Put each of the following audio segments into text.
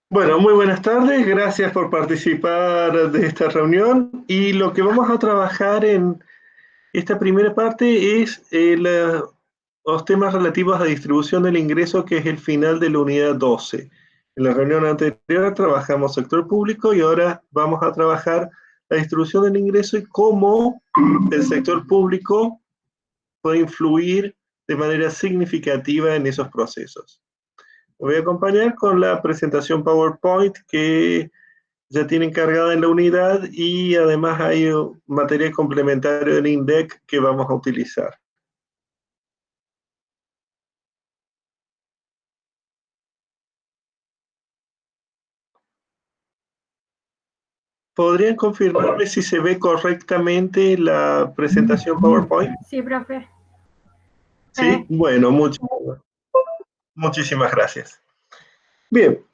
Bueno, muy buenas tardes, gracias por participar de esta reunión y lo que vamos a trabajar en esta primera parte es los temas relativos a distribución del ingreso, que es el final de la unidad 12. En la reunión anterior trabajamos sector público y ahora vamos a trabajar la distribución del ingreso y cómo el sector público puede influir de manera significativa en esos procesos. Me voy a acompañar con la presentación PowerPoint que ya tienen cargada en la unidad y además hay material complementario del INDEC que vamos a utilizar. ¿Podrían confirmarme si se ve correctamente la presentación PowerPoint? Sí, profe. Sí, bueno, muchísimas gracias. Bien,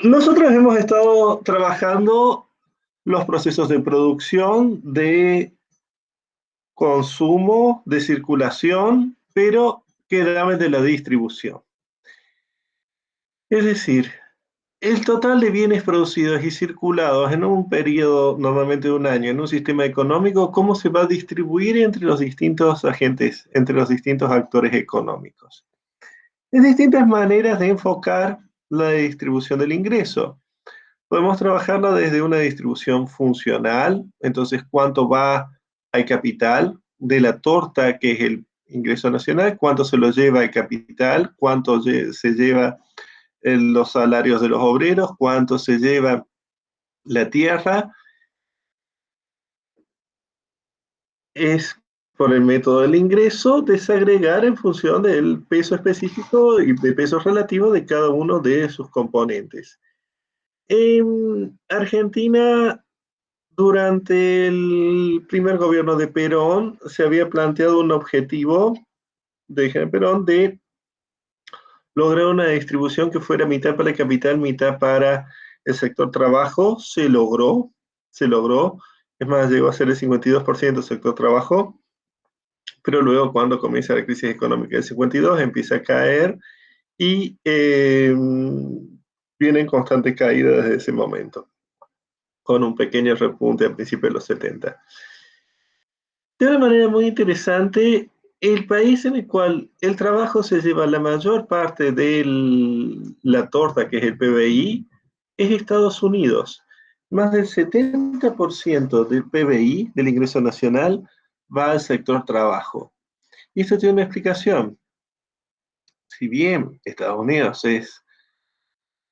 nosotros hemos estado trabajando los procesos de producción, de consumo, de circulación, pero quedaba de la distribución. Es decir, el total de bienes producidos y circulados en un periodo normalmente de un año en un sistema económico, ¿cómo se va a distribuir entre los distintos agentes, entre los distintos actores económicos? Hay distintas maneras de enfocar la distribución del ingreso. Podemos trabajarla desde una distribución funcional, entonces cuánto va al capital de la torta que es el ingreso nacional, cuánto se lo lleva el capital, cuánto se lleva los salarios de los obreros, cuánto se lleva la tierra, es por el método del ingreso desagregar en función del peso específico y de peso relativo de cada uno de sus componentes. En Argentina, durante el primer gobierno de Perón, se había planteado un objetivo de Perón de lograr una distribución que fuera mitad para el capital, mitad para el sector trabajo. Se logró, es más, llegó a ser el 52% del sector trabajo, pero luego cuando comienza la crisis económica del 52 empieza a caer y viene en constante caída desde ese momento, con un pequeño repunte a principios de los 70. De una manera muy interesante, el país en el cual el trabajo se lleva la mayor parte de la torta, que es el PBI, es Estados Unidos. Más del 70% del PBI, del ingreso nacional, va al sector trabajo. Y esto tiene una explicación. Si bien Estados Unidos es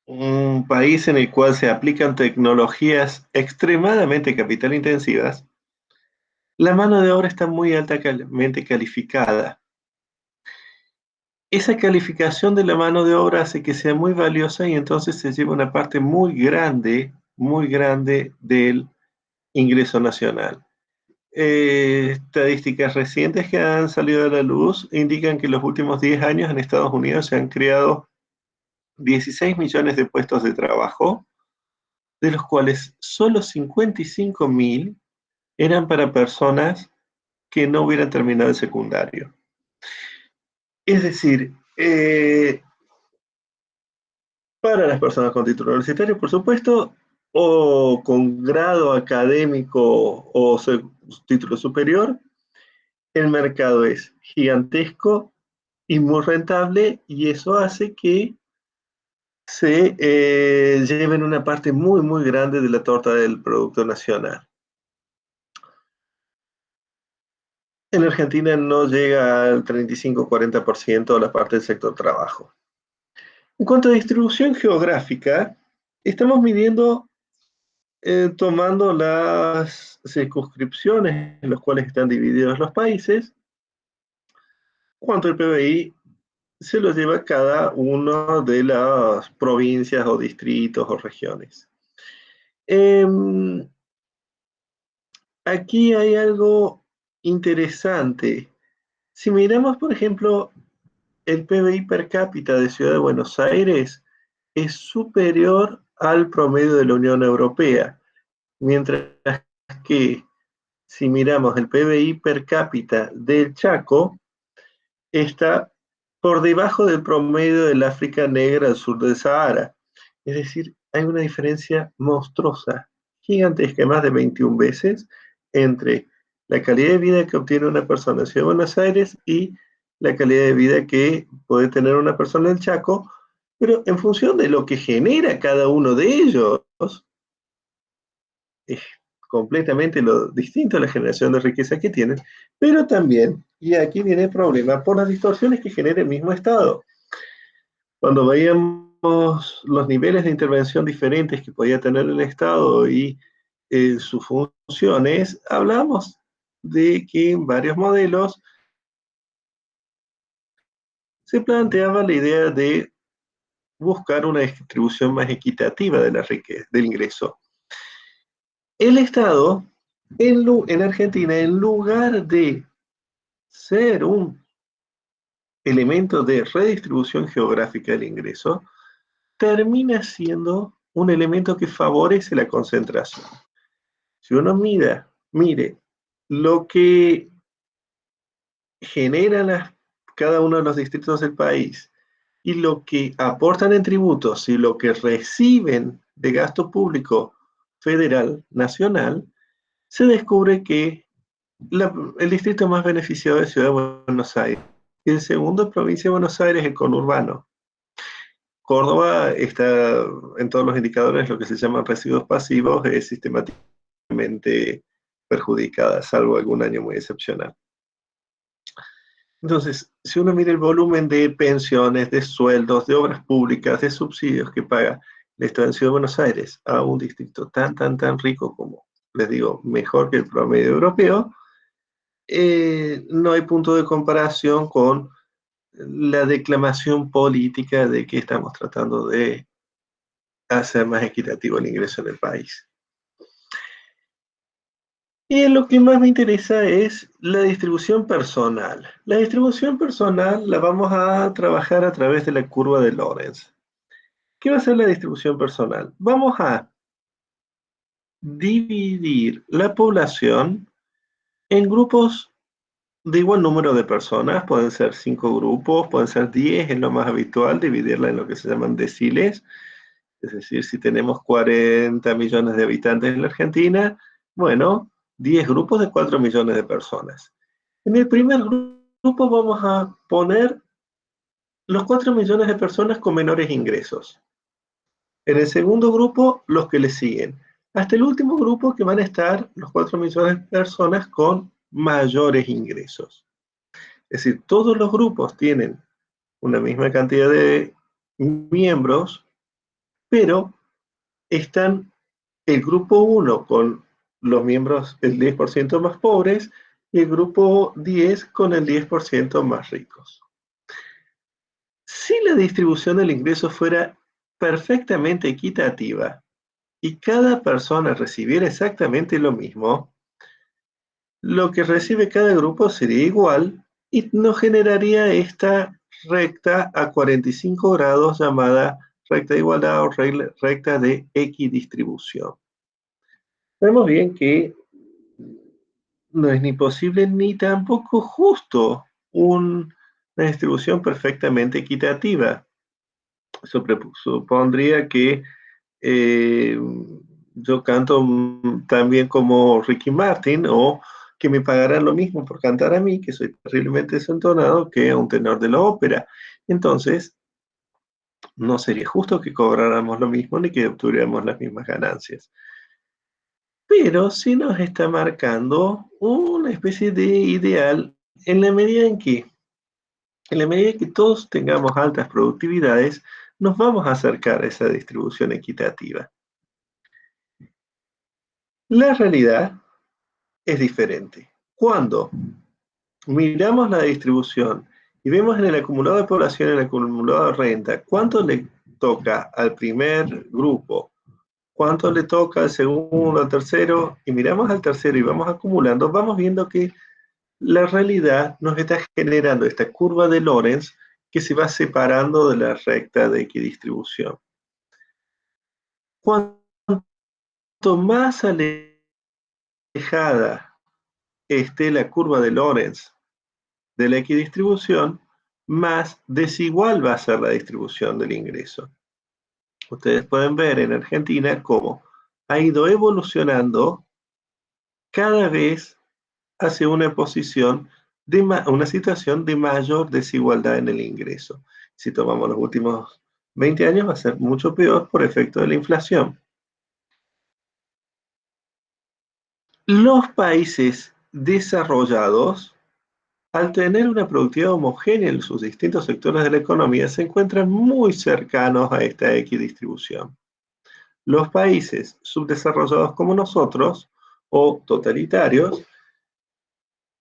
un país en el cual se aplican tecnologías extremadamente capital intensivas, la mano de obra está muy altamente calificada. Esa calificación de la mano de obra hace que sea muy valiosa y entonces se lleva una parte muy grande del ingreso nacional. Estadísticas recientes que han salido a la luz indican que en los últimos 10 años en Estados Unidos se han creado 16 millones de puestos de trabajo, de los cuales solo 55.000 eran para personas que no hubieran terminado el secundario. Es decir, para las personas con título universitario, por supuesto, o con grado académico o título superior, el mercado es gigantesco y muy rentable y eso hace que se lleven una parte muy grande de la torta del Producto Nacional. En Argentina no llega al 35-40% de la parte del sector trabajo. En cuanto a distribución geográfica, estamos midiendo tomando las circunscripciones en las cuales están divididos los países, cuánto el PBI se lo lleva cada una de las provincias o distritos o regiones. Aquí hay algo interesante. Si miramos, por ejemplo, el PBI per cápita de Ciudad de Buenos Aires es superior al promedio de la Unión Europea, mientras que si miramos el PBI per cápita del Chaco, está por debajo del promedio del África negra al sur del Sahara. Es decir, hay una diferencia monstruosa, gigantesca, más de 21 veces, entre la calidad de vida que obtiene una persona en Ciudad de Buenos Aires y la calidad de vida que puede tener una persona en Chaco, pero en función de lo que genera cada uno de ellos, es completamente lo distinto a la generación de riqueza que tienen, pero también, y aquí viene el problema, por las distorsiones que genera el mismo Estado. Cuando veíamos los niveles de intervención diferentes que podía tener el Estado y sus funciones, hablamos de que en varios modelos se planteaba la idea de buscar una distribución más equitativa de la riqueza, del ingreso. El Estado en Argentina, en lugar de ser un elemento de redistribución geográfica del ingreso, termina siendo un elemento que favorece la concentración. Si uno mire lo que generan cada uno de los distritos del país y lo que aportan en tributos y lo que reciben de gasto público federal, nacional, se descubre que el distrito más beneficiado es Ciudad de Buenos Aires. Y el segundo, provincia de Buenos Aires, el conurbano. Córdoba está en todos los indicadores, lo que se llaman residuos pasivos, es sistemáticamente perjudicada, salvo algún año muy excepcional. Entonces, si uno mira el volumen de pensiones, de sueldos, de obras públicas, de subsidios que paga el Estado de Ciudad de Buenos Aires a un distrito tan rico como, les digo, mejor que el promedio europeo, no hay punto de comparación con la declamación política de que estamos tratando de hacer más equitativo el ingreso en el país. Y lo que más me interesa es la distribución personal. La distribución personal la vamos a trabajar a través de la curva de Lorenz. ¿Qué va a ser la distribución personal? Vamos a dividir la población en grupos de igual número de personas, pueden ser 5 grupos, pueden ser 10, es lo más habitual, dividirla en lo que se llaman deciles, es decir, si tenemos 40 millones de habitantes en la Argentina, bueno, 10 grupos de 4 millones de personas. En el primer grupo vamos a poner los 4 millones de personas con menores ingresos. En el segundo grupo, los que le siguen. Hasta el último grupo que van a estar los 4 millones de personas con mayores ingresos. Es decir, todos los grupos tienen una misma cantidad de miembros, pero están el grupo 1 con los miembros el 10% más pobres y el grupo 10 con el 10% más ricos. Si la distribución del ingreso fuera perfectamente equitativa y cada persona recibiera exactamente lo mismo, lo que recibe cada grupo sería igual y nos generaría esta recta a 45 grados llamada recta de igualdad o recta de equidistribución. Sabemos bien que no es ni posible ni tampoco justo una distribución perfectamente equitativa. Eso supondría que eh, yo canto tan bien como Ricky Martin o que me pagaran lo mismo por cantar a mí, que soy terriblemente desentonado, que a un tenor de la ópera. Entonces, no sería justo que cobráramos lo mismo ni que obtuviéramos las mismas ganancias. Pero sí nos está marcando una especie de ideal en la medida que todos tengamos altas productividades, nos vamos a acercar a esa distribución equitativa. La realidad es diferente. Cuando miramos la distribución y vemos en el acumulado de población, en el acumulado de renta, cuánto le toca al primer grupo, cuánto le toca al segundo, al tercero, y miramos al tercero y vamos acumulando, vamos viendo que la realidad nos está generando esta curva de Lorenz que se va separando de la recta de equidistribución. Cuanto más alejada esté la curva de Lorenz de la equidistribución, más desigual va a ser la distribución del ingreso. Ustedes pueden ver en Argentina cómo ha ido evolucionando cada vez hacia una posición de una situación de mayor desigualdad en el ingreso. Si tomamos los últimos 20 años va a ser mucho peor por efecto de la inflación. Los países desarrollados, al tener una productividad homogénea en sus distintos sectores de la economía, se encuentran muy cercanos a esta equidistribución. Los países subdesarrollados como nosotros, o totalitarios,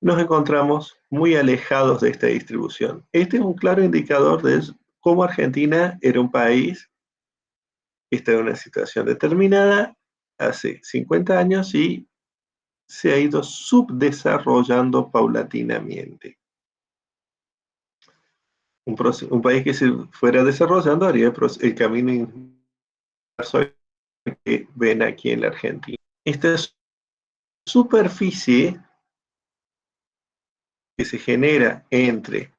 nos encontramos muy alejados de esta distribución. Este es un claro indicador de cómo Argentina era un país que está en una situación determinada hace 50 años y se ha ido subdesarrollando paulatinamente. Un país que se fuera desarrollando haría el camino inverso que ven aquí en la Argentina. Esta superficie que se genera entre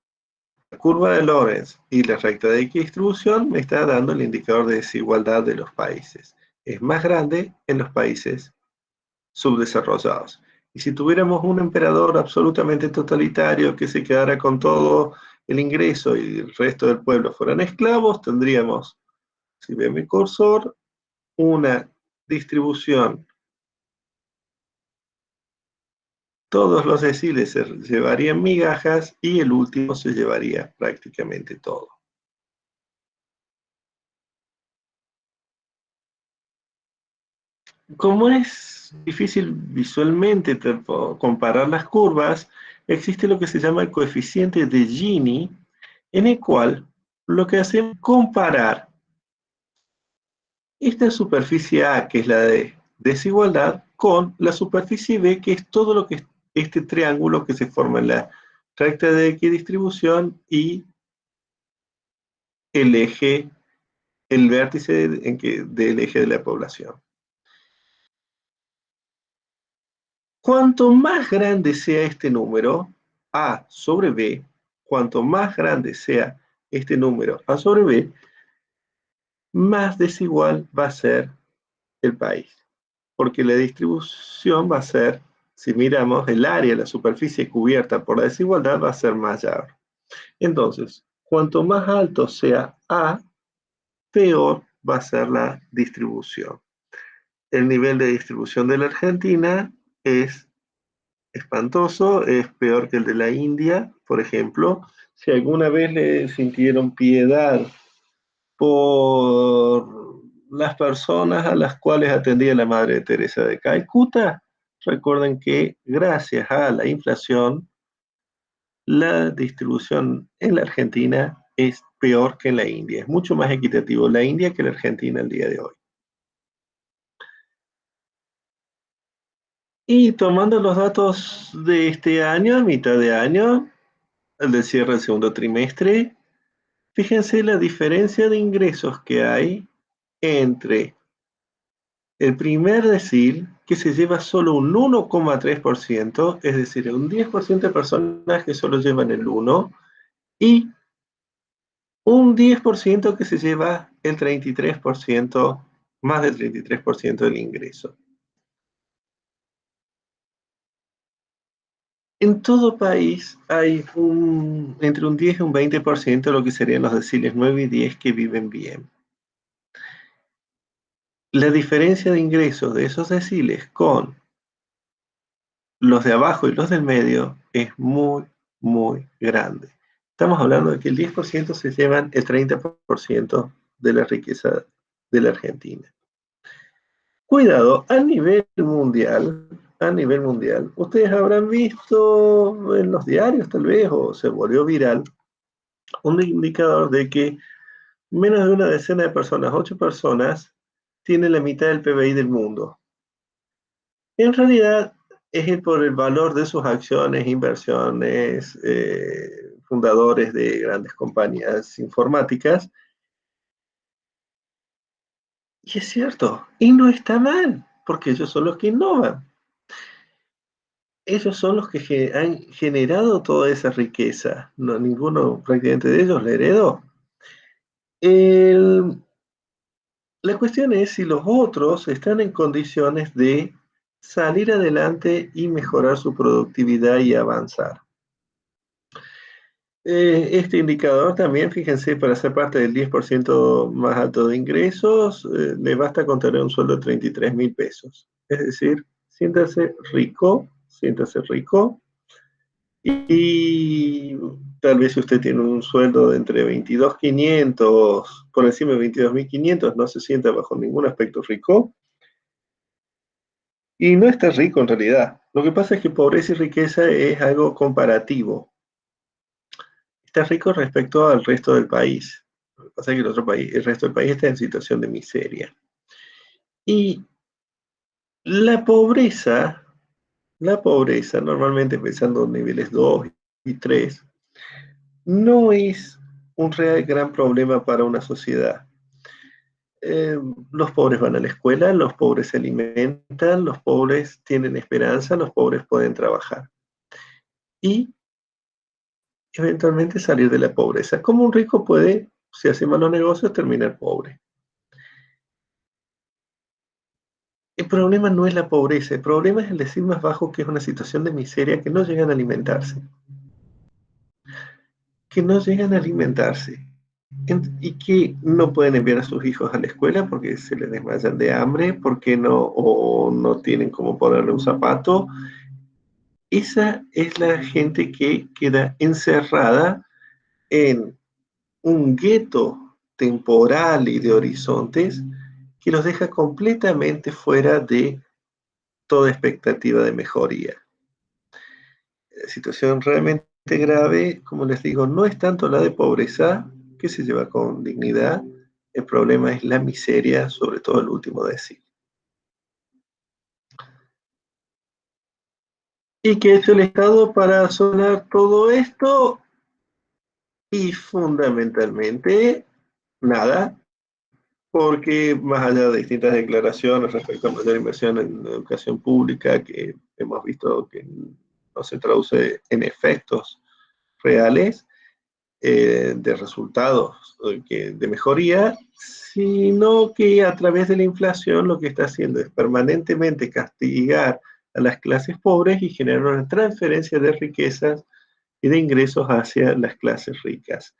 la curva de Lorenz y la recta de equidistribución me está dando el indicador de desigualdad de los países. Es más grande en los países subdesarrollados. Y si tuviéramos un emperador absolutamente totalitario que se quedara con todo el ingreso y el resto del pueblo fueran esclavos, tendríamos, si ven mi cursor, una distribución. Todos los deciles se llevarían migajas y el último se llevaría prácticamente todo. Como es difícil visualmente comparar las curvas, existe lo que se llama el coeficiente de Gini, en el cual lo que hacemos es comparar esta superficie A, que es la de desigualdad, con la superficie B, que es todo lo que es este triángulo que se forma en la recta de equidistribución y el eje, el vértice del eje de la población. Cuanto más grande sea este número, A sobre B, cuanto más grande sea este número A sobre B, más desigual va a ser el país. Porque la distribución va a ser, si miramos el área, la superficie cubierta por la desigualdad, va a ser mayor. Entonces, cuanto más alto sea A, peor va a ser la distribución. El nivel de distribución de la Argentina es espantoso, es peor que el de la India, por ejemplo. Si alguna vez le sintieron piedad por las personas a las cuales atendía la Madre Teresa de Calcuta, recuerden que gracias a la inflación, la distribución en la Argentina es peor que en la India. Es mucho más equitativo la India que la Argentina el día de hoy. Y tomando los datos de este año, a mitad de año, el de cierre del segundo trimestre, fíjense la diferencia de ingresos que hay entre el primer decil, que se lleva solo un 1,3%, es decir, un 10% de personas que solo llevan el 1%, y un 10% que se lleva el 33%, más del 33% del ingreso. En todo país hay entre un 10 y un 20%, lo que serían los deciles 9 y 10, que viven bien. La diferencia de ingresos de esos deciles con los de abajo y los del medio es muy, muy grande. Estamos hablando de que el 10% se llevan el 30% de la riqueza de la Argentina. Cuidado, a nivel mundial, ustedes habrán visto en los diarios tal vez, o se volvió viral, un indicador de que menos de una decena de personas, 8 personas, tienen la mitad del PBI del mundo. En realidad es por el valor de sus acciones, inversiones, fundadores de grandes compañías informáticas. Y es cierto, y no está mal, porque ellos son los que innovan. ellos son los que han generado toda esa riqueza. No, ninguno prácticamente de ellos la heredó. La cuestión es si los otros están en condiciones de salir adelante y mejorar su productividad y avanzar. Este indicador también, fíjense, para ser parte del 10% más alto de ingresos, le basta con tener un sueldo de 33.000 pesos. Es decir, siéntase rico, y tal vez si usted tiene un sueldo de entre 22.500, por encima de 22.500, no se sienta bajo ningún aspecto rico, y no está rico en realidad. Lo que pasa es que pobreza y riqueza es algo comparativo. Está rico respecto al resto del país. Lo que pasa es que el resto del país está en situación de miseria. Y la pobreza, normalmente pensando en niveles 2 y 3, no es un real gran problema para una sociedad. Los pobres van a la escuela, los pobres se alimentan, los pobres tienen esperanza, los pobres pueden trabajar. Y eventualmente salir de la pobreza. Como un rico puede, si hace malos negocios, terminar pobre. El problema no es la pobreza, el problema es el decir más bajo, que es una situación de miseria, que no llegan a alimentarse. Que no llegan a alimentarse. Y que no pueden enviar a sus hijos a la escuela porque se les desmayan de hambre, porque no tienen cómo ponerle un zapato. Esa es la gente que queda encerrada en un gueto temporal y de horizontes que los deja completamente fuera de toda expectativa de mejoría. La situación realmente grave, como les digo, no es tanto la de pobreza, que se lleva con dignidad. El problema es la miseria, sobre todo el último decil. ¿Y qué ha hecho el Estado para solucionar todo esto? Y fundamentalmente nada, porque más allá de distintas declaraciones respecto a mayor inversión en educación pública, que hemos visto que no se traduce en efectos reales, de resultados de mejoría, sino que a través de la inflación lo que está haciendo es permanentemente castigar a las clases pobres y generar una transferencia de riquezas y de ingresos hacia las clases ricas.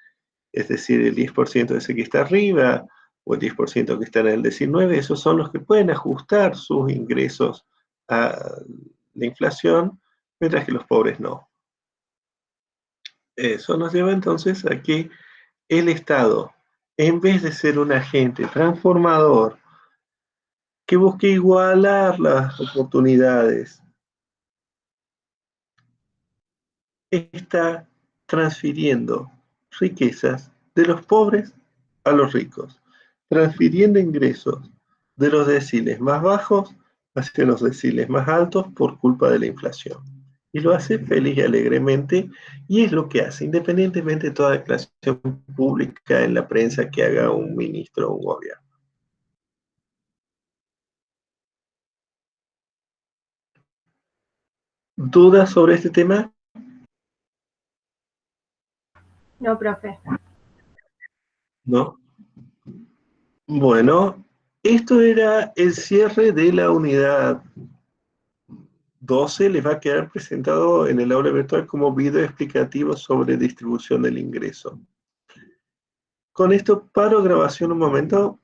Es decir, el 10% ese que está arriba o el 10% que está en el 19, esos son los que pueden ajustar sus ingresos a la inflación, mientras que los pobres no. Eso nos lleva entonces a que el Estado, en vez de ser un agente transformador que busque igualar las oportunidades, está transfiriendo riquezas de los pobres a los ricos, transfiriendo ingresos de los deciles más bajos hacia los deciles más altos por culpa de la inflación. Y lo hace feliz y alegremente, y es lo que hace, independientemente de toda declaración pública en la prensa que haga un ministro o un gobierno. ¿Dudas sobre este tema? No, profe. ¿No? Bueno, esto era el cierre de la unidad 12. Les va a quedar presentado en el aula virtual como video explicativo sobre distribución del ingreso. Con esto paro grabación un momento.